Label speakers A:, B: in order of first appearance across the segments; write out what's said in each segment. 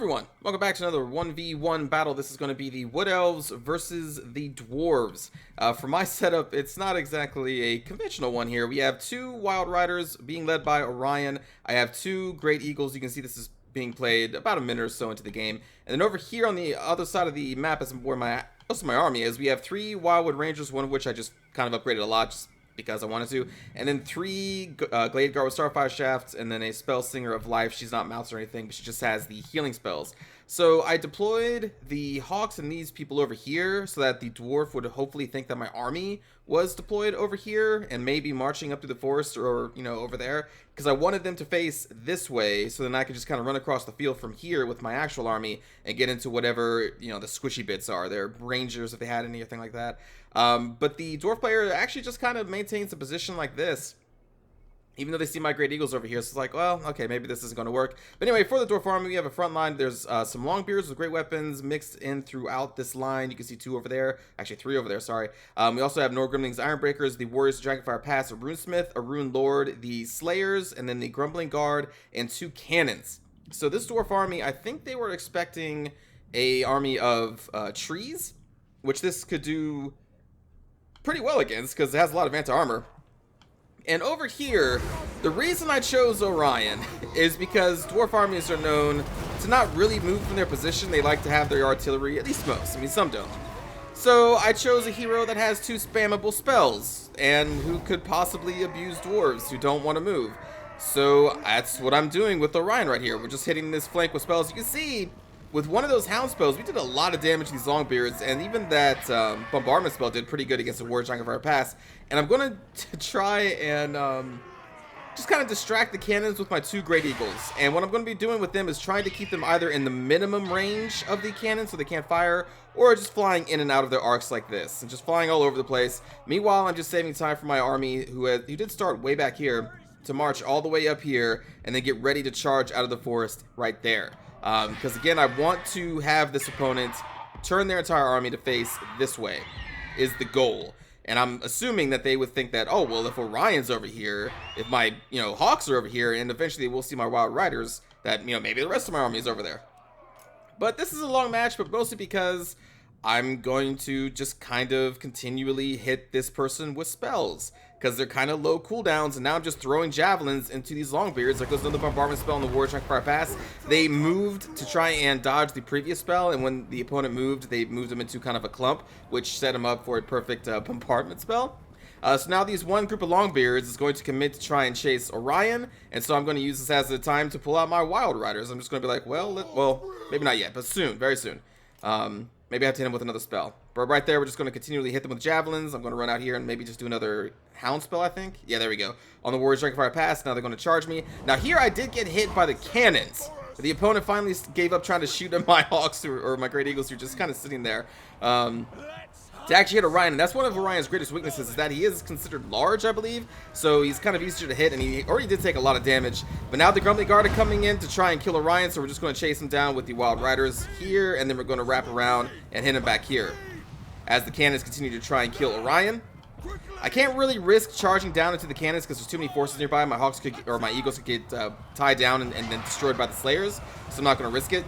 A: everyone, welcome back to another 1v1 battle. This is going to be the Wood Elves versus the Dwarves. For my setup, it's not exactly a conventional one here. We have two Wild Riders being led by Orion. I have two Great Eagles. You can see this is being played about a minute or so into the game. And then over here on the other side of the map is where most of my army is. We have three Wildwood Rangers, one of which I just kind of upgraded a lot just because I wanted to, and then three Glade Guard with Starfire Shafts, and then a Spell Singer of Life. She's not mounts or anything, but she just has the healing spells. So I deployed the Hawks and these people over here so that the Dwarf would hopefully think that my army was deployed over here and maybe marching up through the forest or, you know, over there, because I wanted them to face this way so then I could just kind of run across the field from here with my actual army and get into whatever, you know, the squishy bits are. Their Rangers, if they had anything like that. But the Dwarf player actually just kind of maintains a position like this, even though they see my Great Eagles over here. So it's like, well, okay, maybe this isn't going to work. But anyway, for the Dwarf army, we have a front line. There's some Longbeards with great weapons mixed in throughout this line. You can see two over there, actually three over there, sorry. We also have Nordgrimling's Ironbreakers, the Warriors of Dragonfire Pass, a Runesmith, a Rune Lord, the Slayers, and then the Grumbling Guard, and two Cannons. So this Dwarf army, I think they were expecting a army of trees, which this could do pretty well against because it has a lot of anti-armor. And over here, the reason I chose Orion is because Dwarf armies are known to not really move from their position. They like to have their artillery, at least most. I mean, some don't. So I chose a hero that has two spammable spells and who could possibly abuse dwarves who don't want to move. So that's what I'm doing with Orion right here. We're just hitting this flank with spells. You can see with one of those hound spells, we did a lot of damage to these Longbeards, and even that bombardment spell did pretty good against the Warriors of Dragonfire Pass. And I'm going to try and just kind of distract the cannons with my two Great Eagles. And what I'm going to be doing with them is trying to keep them either in the minimum range of the cannon so they can't fire, or just flying in and out of their arcs like this, and just flying all over the place. Meanwhile, I'm just saving time for my army, who did start way back here, to march all the way up here, and then get ready to charge out of the forest right there. Because again, I want to have this opponent turn their entire army to face this way is the goal. And I'm assuming that they would think that, oh, well, if Orion's over here, if my, you know, Hawks are over here, and eventually we'll see my Wild Riders, that, you know, maybe the rest of my army is over there. But this is a long match, but mostly because I'm going to just kind of continually hit this person with spells, because they're kind of low cooldowns, and now I'm just throwing javelins into these Longbeards. There goes another bombardment spell on the Warriors of Dragonfire Pass. They moved to try and dodge the previous spell, and when the opponent moved, they moved them into kind of a clump, which set them up for a perfect bombardment spell. So now these one group of Longbeards is going to commit to try and chase Orion, and so I'm going to use this as the time to pull out my Wild Riders. I'm just going to be like, well, maybe not yet, but soon, very soon. Maybe I have to hit him with another spell. But right there, we're just going to continually hit them with javelins. I'm going to run out here and maybe just do another hound spell, I think. Yeah, there we go. On the Warriors of Dragonfire Pass, now they're going to charge me. Now here I did get hit by the cannons. The opponent finally gave up trying to shoot at my Hawks or my Great Eagles who are just kind of sitting there. To actually hit Orion, and that's one of Orion's greatest weaknesses, is that he is considered large, I believe. So he's kind of easier to hit, and he already did take a lot of damage. But now the Grumbling Guard are coming in to try and kill Orion, so we're just going to chase him down with the Wild Riders here, and then we're going to wrap around and hit him back here as the cannons continue to try and kill Orion. I can't really risk charging down into the cannons because there's too many forces nearby. My Hawks could, or my Eagles could get tied down and then destroyed by the Slayers, so I'm not going to risk it.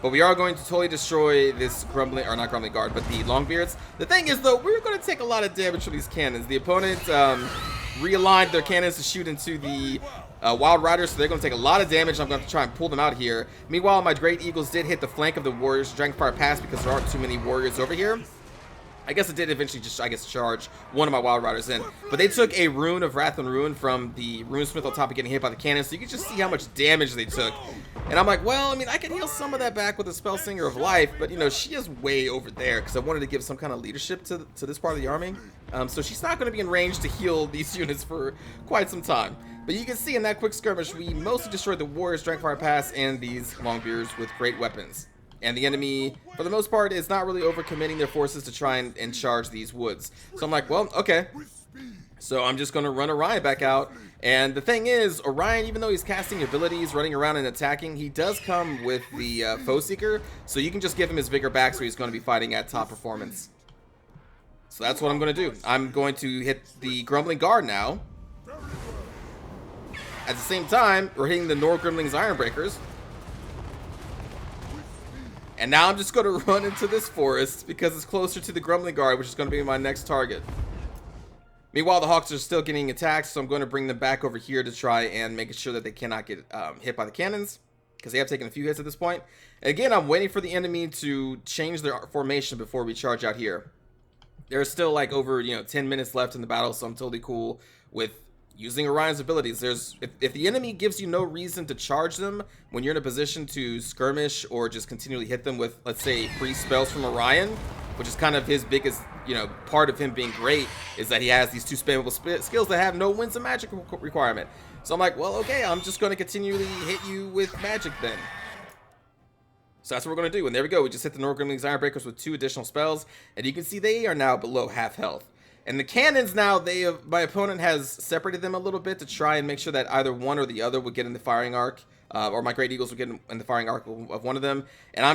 A: But we are going to totally destroy this Grumbling, or not Grumbling Guard, but the Longbeards. The thing is, though, we're going to take a lot of damage from these cannons. The opponent realigned their cannons to shoot into the Wild Riders, so they're going to take a lot of damage. I'm going to try and pull them out here. Meanwhile, my Great Eagles did hit the flank of the Warriors of Dragonfire Pass because there aren't too many Warriors over here. I guess it did eventually just, charge one of my Wild Riders in. But they took a Rune of Wrath and Ruin from the Runesmith on top of getting hit by the cannon, so you can just see how much damage they took. And I'm like, well, I mean, I can heal some of that back with a Spell Singer of Life, but, you know, she is way over there because I wanted to give some kind of leadership to this part of the army. So she's not going to be in range to heal these units for quite some time. But you can see in that quick skirmish, we mostly destroyed the Warriors, Dragonfire Pass, and these Longbeards with great weapons. And the enemy, for the most part, is not really overcommitting their forces to try and charge these woods. So I'm like, well, okay. So I'm just going to run Orion back out. And the thing is, Orion, even though he's casting abilities, running around and attacking, he does come with the Foe Seeker. So you can just give him his vigor back, so he's going to be fighting at top performance. So that's what I'm going to do. I'm going to hit the Grumbling Guard now. At the same time, we're hitting the Nordgrimling's Ironbreakers. And now I'm just going to run into this forest because it's closer to the Grumbling Guard, which is going to be my next target. Meanwhile, the Hawks are still getting attacked, so I'm going to bring them back over here to try and make sure that they cannot get hit by the cannons, because they have taken a few hits at this point. And again, I'm waiting for the enemy to change their formation before we charge out here. There's still like over 10 minutes left in the battle, so I'm totally cool with using Orion's abilities. If the enemy gives you no reason to charge them when you're in a position to skirmish or just continually hit them with, let's say, free spells from Orion, which is kind of his biggest, part of him being great, is that he has these 2 spammable skills that have no winds of magic requirement. So I'm like, well, okay, I'm just going to continually hit you with magic then. So that's what we're going to do. And there we go. We just hit the Nordgrimling's Ironbreakers with 2 additional spells. And you can see they are now below half health. And the cannons now, my opponent has separated them a little bit to try and make sure that either one or the other would get in the firing arc. Or my Great Eagles would get in the firing arc of one of them. And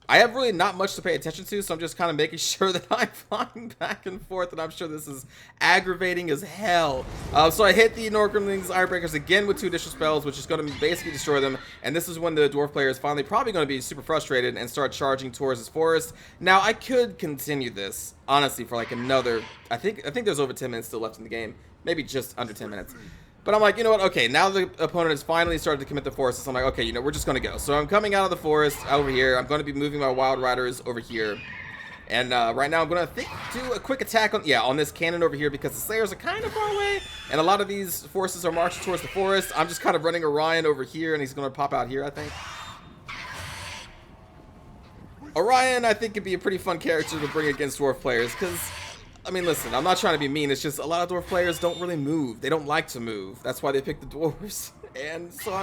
A: I have really not much to pay attention to, so I'm just kind of making sure that I'm flying back and forth, and I'm sure this is aggravating as hell. So I hit the Nordgrimling's Ironbreakers again with 2 additional spells, which is going to basically destroy them. And this is when the Dwarf player is finally probably going to be super frustrated and start charging towards his forest. Now, I could continue this, honestly, for like another, I think there's over 10 minutes still left in the game. Maybe just under 10 minutes. But I'm like, you know what? Okay, now the opponent has finally started to commit the forest. So I'm like, okay, we're just going to go. So I'm coming out of the forest over here. I'm going to be moving my Wild Riders over here. And right now I'm going to do a quick attack on this cannon over here because the Slayers are kind of far away. And a lot of these forces are marching towards the forest. I'm just kind of running Orion over here, and he's going to pop out here, I think. Orion, I think, could be a pretty fun character to bring against Dwarf players because, I mean, listen, I'm not trying to be mean. It's just a lot of Dwarf players don't really move. They don't like to move. That's why they pick the Dwarves. And so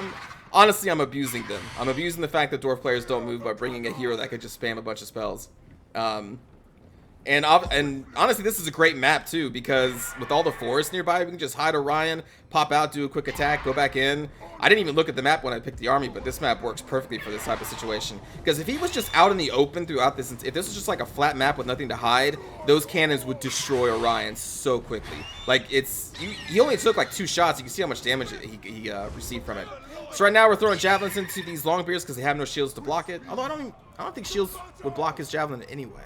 A: I'm abusing them. I'm abusing the fact that Dwarf players don't move by bringing a hero that could just spam a bunch of spells. And honestly, this is a great map too, because with all the forests nearby, we can just hide Orion, pop out, do a quick attack, go back in. I didn't even look at the map when I picked the army, but this map works perfectly for this type of situation. Because if he was just out in the open throughout this, if this was just like a flat map with nothing to hide, those cannons would destroy Orion so quickly. Like, he only took like 2 shots. You can see how much damage he received from it. So right now we're throwing javelins into these Longbeards because they have no shields to block it. Although I don't think shields would block his javelin anyway.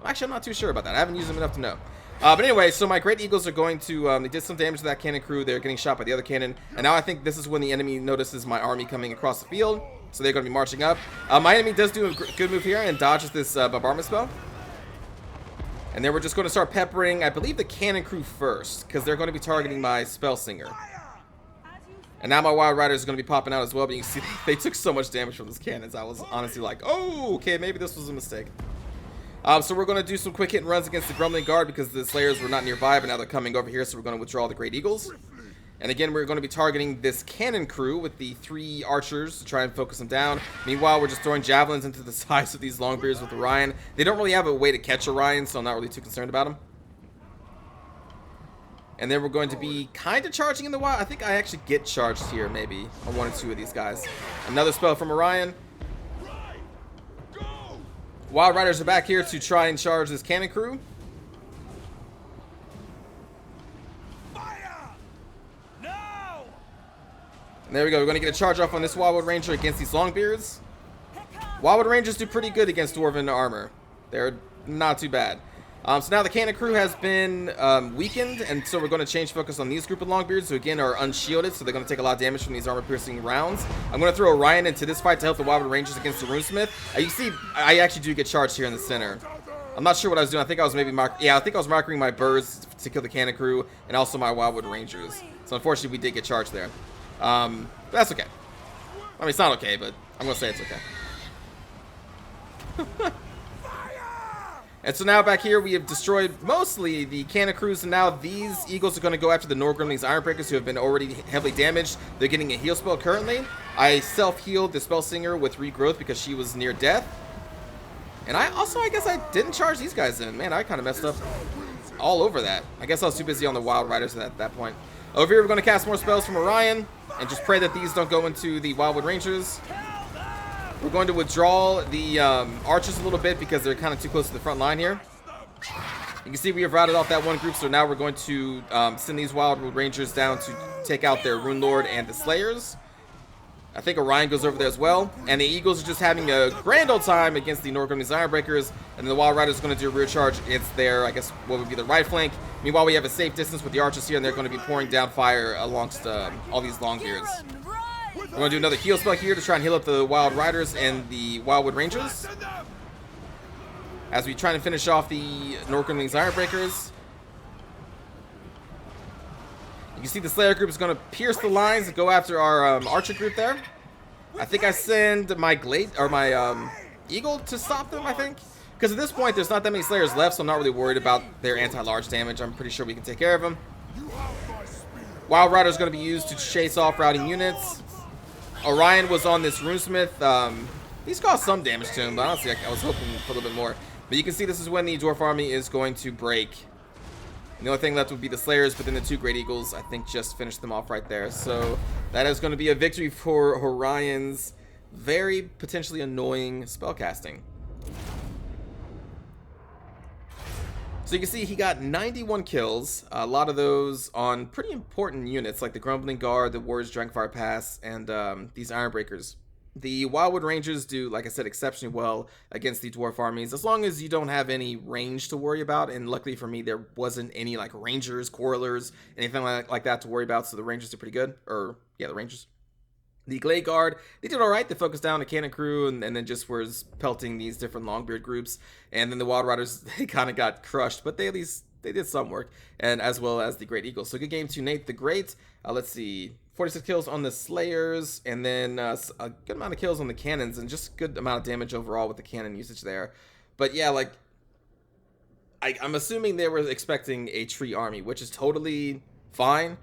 A: Actually, I'm not too sure about that. I haven't used them enough to know. But anyway, so my Great Eagles are going to, they did some damage to that cannon crew. They're getting shot by the other cannon. And now I think this is when the enemy notices my army coming across the field. So they're going to be marching up. My enemy does do a good move here and dodges this bombardment spell. And then we're just going to start peppering, I believe, the cannon crew first, because they're going to be targeting my spell singer. And now my Wild Riders are going to be popping out as well. But you can see they took so much damage from those cannons. I was honestly like, oh, okay, maybe this was a mistake. So we're going to do some quick hit and runs against the Grumbling Guard because the Slayers were not nearby, but now they're coming over here, so we're going to withdraw the Great Eagles. And again, we're going to be targeting this cannon crew with the 3 archers to try and focus them down. Meanwhile, we're just throwing javelins into the sides of these Longbeards with Orion. They don't really have a way to catch Orion, so I'm not really too concerned about them. And then we're going to be kind of charging in the wild. I think I actually get charged here, maybe, on 1 or 2 of these guys. Another spell from Orion. Wild Riders are back here to try and charge this cannon crew.
B: Fire! No!
A: And there we go. We're going to get a charge off on this Wildwood Ranger against these Longbeards. Wildwood Rangers do pretty good against Dwarven armor. They're not too bad. So now the cannon crew has been weakened, and so we're going to change focus on these group of Longbeards, who again are unshielded, so they're going to take a lot of damage from these armor-piercing rounds. I'm going to throw Orion into this fight to help the Wildwood Rangers against the Runesmith. You can see I actually do get charged here in the center. I'm not sure what I was doing. I think I was maybe I think I was marking my birds to kill the cannon crew, and also my Wildwood Rangers. So unfortunately, we did get charged there. But that's okay. I mean, it's not okay, but I'm going to say it's okay. And so now back here, we have destroyed mostly the cannon crews, and now these Eagles are going to go after the Nordgrimling's Ironbreakers, who have been already heavily damaged. They're getting a heal spell currently. I self-healed the Spell Singer with Regrowth because she was near death. And I guess I didn't charge these guys in. Man, I kind of messed up all over that. I guess I was too busy on the Wild Riders at that point. Over here, we're going to cast more spells from Orion, and just pray that these don't go into the Wildwood Rangers. We're going to withdraw the archers a little bit because they're kind of too close to the front line here. You can see we have routed off that one group, so now we're going to send these Wildwood Rangers down to take out their Rune Lord and the Slayers. I think Orion goes over there as well. And the Eagles are just having a grand old time against the Northern Ironbreakers. And the Wild Riders are going to do a rear charge against their, I guess, what would be the right flank. Meanwhile, we have a safe distance with the archers here, and they're going to be pouring down fire amongst all these Longbeards. We're going to do another heal spell here to try and heal up the Wild Riders and the Wildwood Rangers, as we try to finish off the Northern Ironbreakers. You can see the Slayer group is going to pierce the lines and go after our archer group there. I think I send my Glade or my Eagle to stop them, I think. Because at this point, there's not that many Slayers left, so I'm not really worried about their anti-large damage. I'm pretty sure we can take care of them. Wild Rider is going to be used to chase off routing units. Orion was on this Runesmith. He's caused some damage to him, but honestly, I was hoping for a little bit more. But you can see this is when the Dwarf army is going to break. The only thing left would be the Slayers, but then the two Great Eagles, I think, just finished them off right there. So that is going to be a victory for Orion's very potentially annoying spellcasting. So you can see he got 91 kills, a lot of those on pretty important units like the Grumbling Guard, the Warriors Dragonfire Pass, and these Ironbreakers. The Wildwood Rangers do, like I said, exceptionally well against the Dwarf armies, as long as you don't have any range to worry about. And luckily for me, there wasn't any like Rangers, Quarrelers, anything like that to worry about. So the Rangers did pretty good. Or, yeah, the Rangers. The Glade Guard, they did alright. They focused down the cannon crew and then just was pelting these different Longbeard groups. And then the Wild Riders, they kind of got crushed, but they at least they did some work, and as well as the Great Eagles. So good game to Nate the Great. Let's see, 46 kills on the Slayers, and then a good amount of kills on the cannons, and just good amount of damage overall with the cannon usage there. But yeah, like, I'm assuming they were expecting a tree army, which is totally fine.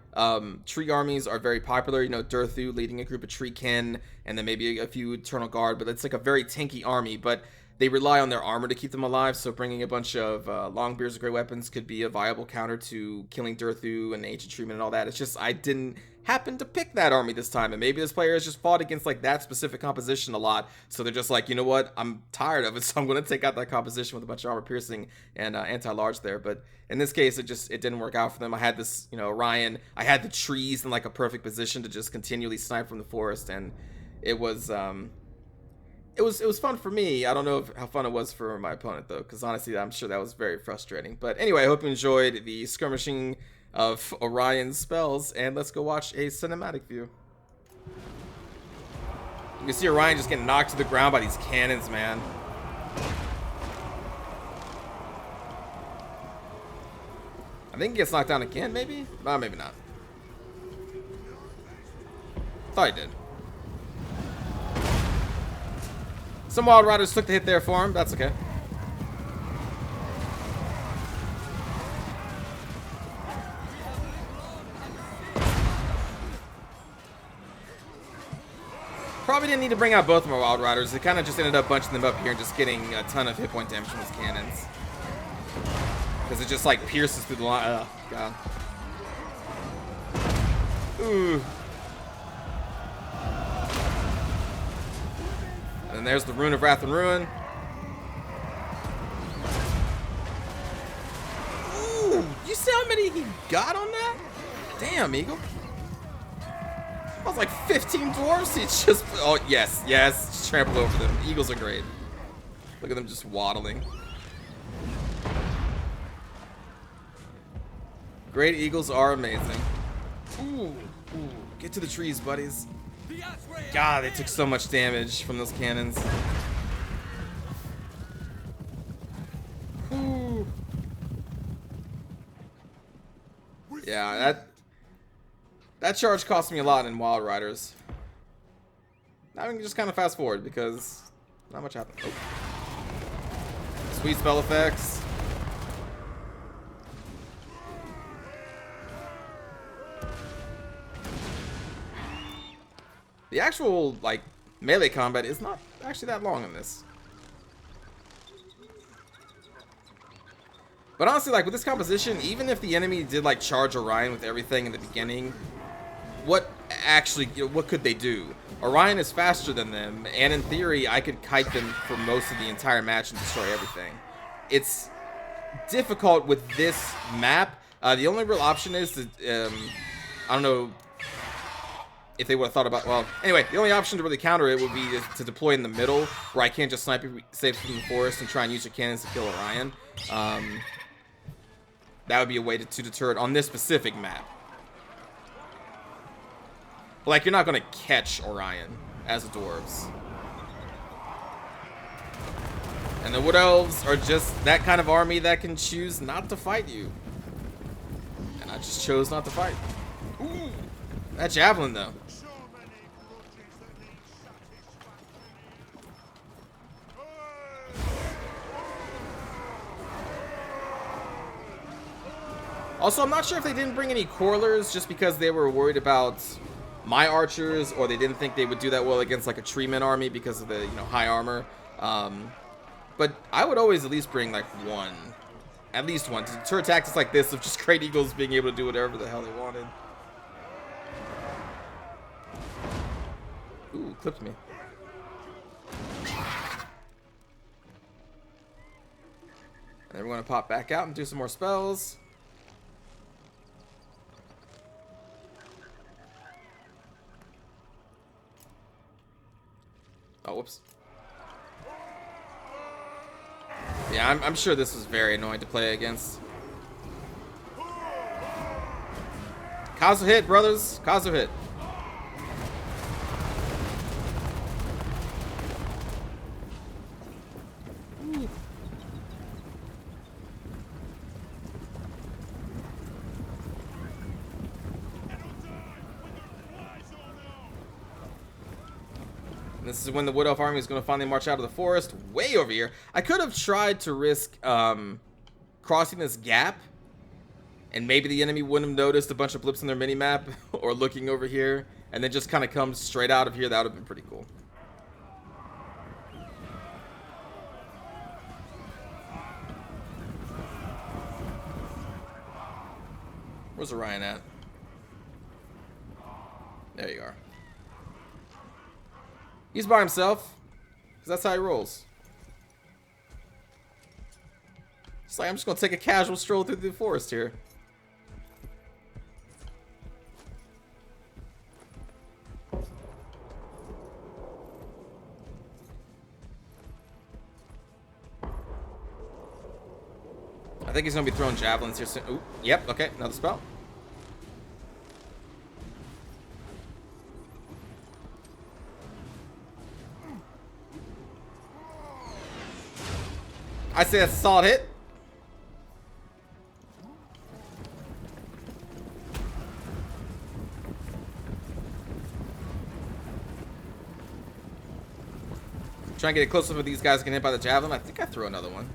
A: Tree armies are very popular. You know, Durthu leading a group of tree kin, and then maybe a few Eternal Guard, but it's like a very tanky army, but they rely on their armor to keep them alive, so bringing a bunch of Longbeards or Great Weapons could be a viable counter to killing Durthu and Ancient Treatment and all that. It's just I didn't happen to pick that army this time, and maybe this player has just fought against like that specific composition a lot, so they're just like, you know what, I'm tired of it, so I'm going to take out that composition with a bunch of armor piercing and anti-large there. But in this case, it didn't work out for them. I had this, you know, Orion, I had the trees in like a perfect position to just continually snipe from the forest, and it was it was fun for me. I don't know how fun it was for my opponent though, because honestly, I'm sure that was very frustrating. But anyway, I hope you enjoyed the skirmishing of Orion's spells, and let's go watch a cinematic view. You can see Orion just getting knocked to the ground by these cannons, man. I think he gets knocked down again, maybe? Maybe not. Thought he did. Some Wild Riders took the hit there for him. That's okay. Probably didn't need to bring out both of my Wild Riders. They kind of just ended up bunching them up here and just getting a ton of hit point damage from his cannons. Because it just like pierces through the line. Oh, God. Ooh. And there's the Rune of Wrath and Ruin. Ooh, you see how many he got on that? Damn, Eagle. That was like 15 dwarves. He just, oh yes, yes, just trample over them. Eagles are great. Look at them just waddling. Great Eagles are amazing. Ooh, ooh, get to the trees, buddies. God, they took so much damage from those cannons. Ooh. Yeah, that charge cost me a lot in Wild Riders. Now we can just kind of fast forward because not much happened. Oh. Sweet spell effects. The actual, like, melee combat is not actually that long in this. But honestly, like, with this composition, even if the enemy did, like, charge Orion with everything in the beginning, what actually, you know, what could they do? Orion is faster than them, and in theory, I could kite them for most of the entire match and destroy everything. It's difficult with this map. The only real option is to, I don't know, if they would have thought about, well, anyway, the only option to really counter it would be to deploy in the middle, where I can't just snipe you safe from the forest and try and use your cannons to kill Orion. That would be a way to deter it on this specific map. But, like, you're not going to catch Orion as dwarves. And the Wood Elves are just that kind of army that can choose not to fight you. And I just chose not to fight. Ooh, that javelin, though. Also, I'm not sure if they didn't bring any Corlers just because they were worried about my archers, or they didn't think they would do that well against like a treeman army because of the, you know, high armor. But I would always at least bring like one, at least one, to deter tactics like this of just Great Eagles being able to do whatever the hell they wanted. Ooh, clipped me. And then we're gonna pop back out and do some more spells. Oh, whoops. Yeah, I'm sure this was very annoying to play against. Kazu hit, brothers. Kazu hit. Ooh. This is when the Wood Elf army is going to finally march out of the forest, way over here. I could have tried to risk crossing this gap, and maybe the enemy wouldn't have noticed a bunch of blips on their mini-map, or looking over here, and then just kind of come straight out of here. That would have been pretty cool. Where's Orion at? There you are. He's by himself, because that's how he rolls. It's like, I'm just going to take a casual stroll through the forest here. I think he's going to be throwing javelins here soon. Ooh, yep, okay, another spell. I say that's a solid hit. Try and get it close enough for these guys get hit by the javelin. I think I threw another one.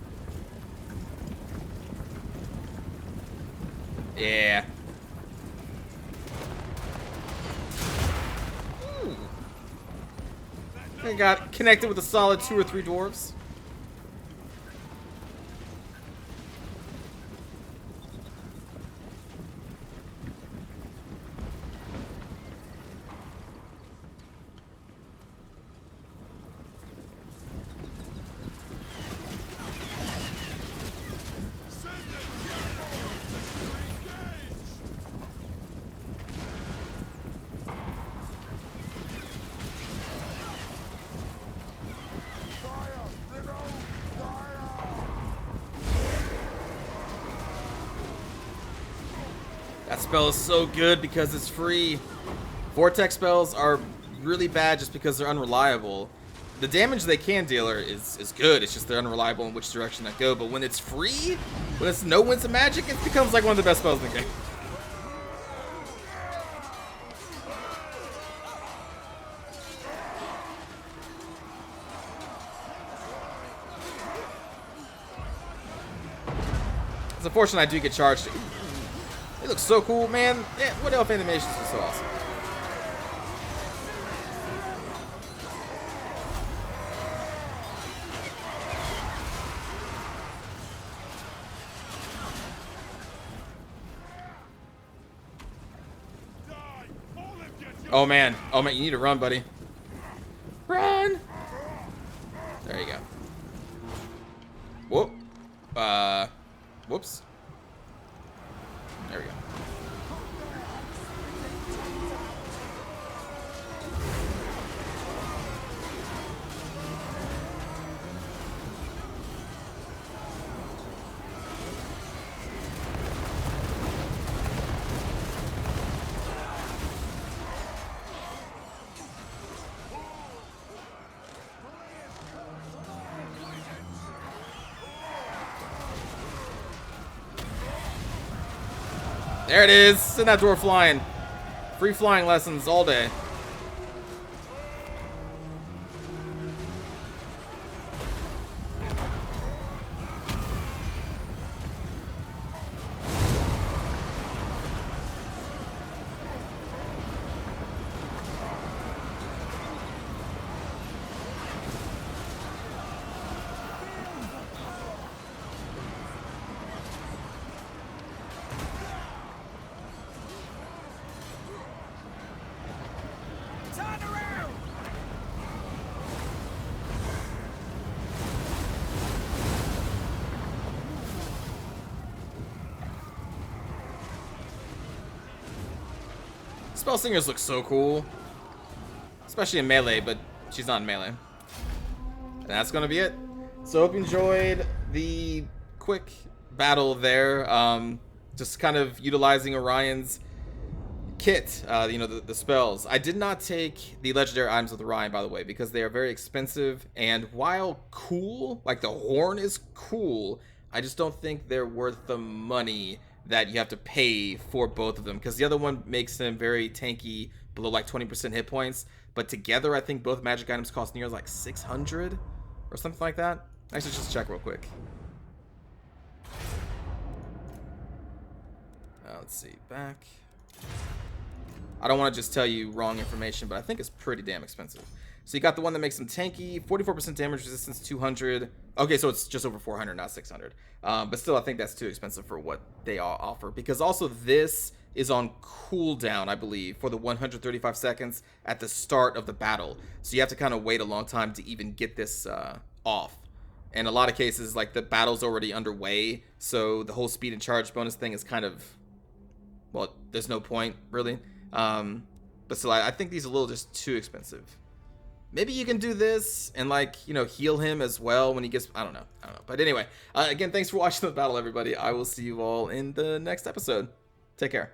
A: Yeah. Ooh. I got connected with a solid 2 or 3 dwarves. That spell is so good because it's free. Vortex spells are really bad just because they're unreliable. The damage they can deal is good, it's just they're unreliable in which direction they go. But when it's free, when it's no winds of magic, it becomes like one of the best spells in the game. It's unfortunate I do get charged. It looks so cool, man. Yeah, Wood Elf animations are so awesome. Oh man, you need to run, buddy. Run! There you go. Whoop. Whoops. There we go. There it is. Send that dwarf flying. Free flying lessons all day.
B: Turn around!
A: Spell Singers look so cool. Especially in melee, but she's not in melee. And that's gonna be it. So hope you enjoyed the quick battle there. Just kind of utilizing Orion's kit, you know, the spells. I did not take the legendary items with Orion, by the way, because they are very expensive. And while cool, like the horn is cool, I just don't think they're worth the money that you have to pay for both of them. Because the other one makes them very tanky, below like 20% hit points. But together, I think both magic items cost near like 600 or something like that. Actually, just check real quick. Let's see, back. I don't want to just tell you wrong information, but I think it's pretty damn expensive. So you got the one that makes them tanky, 44% damage resistance, 200. Okay, so it's just over 400, not 600. But still, I think that's too expensive for what they all offer. Because also this is on cooldown, I believe, for the 135 seconds at the start of the battle. So you have to kind of wait a long time to even get this off. In a lot of cases, like the battle's already underway, so the whole speed and charge bonus thing is kind of, well, there's no point really. But still, I think these are a little just too expensive. Maybe you can do this and, like, you know, heal him as well when he gets, I don't know. But anyway, again, thanks for watching the battle, everybody. I will see you all in the next episode. Take care.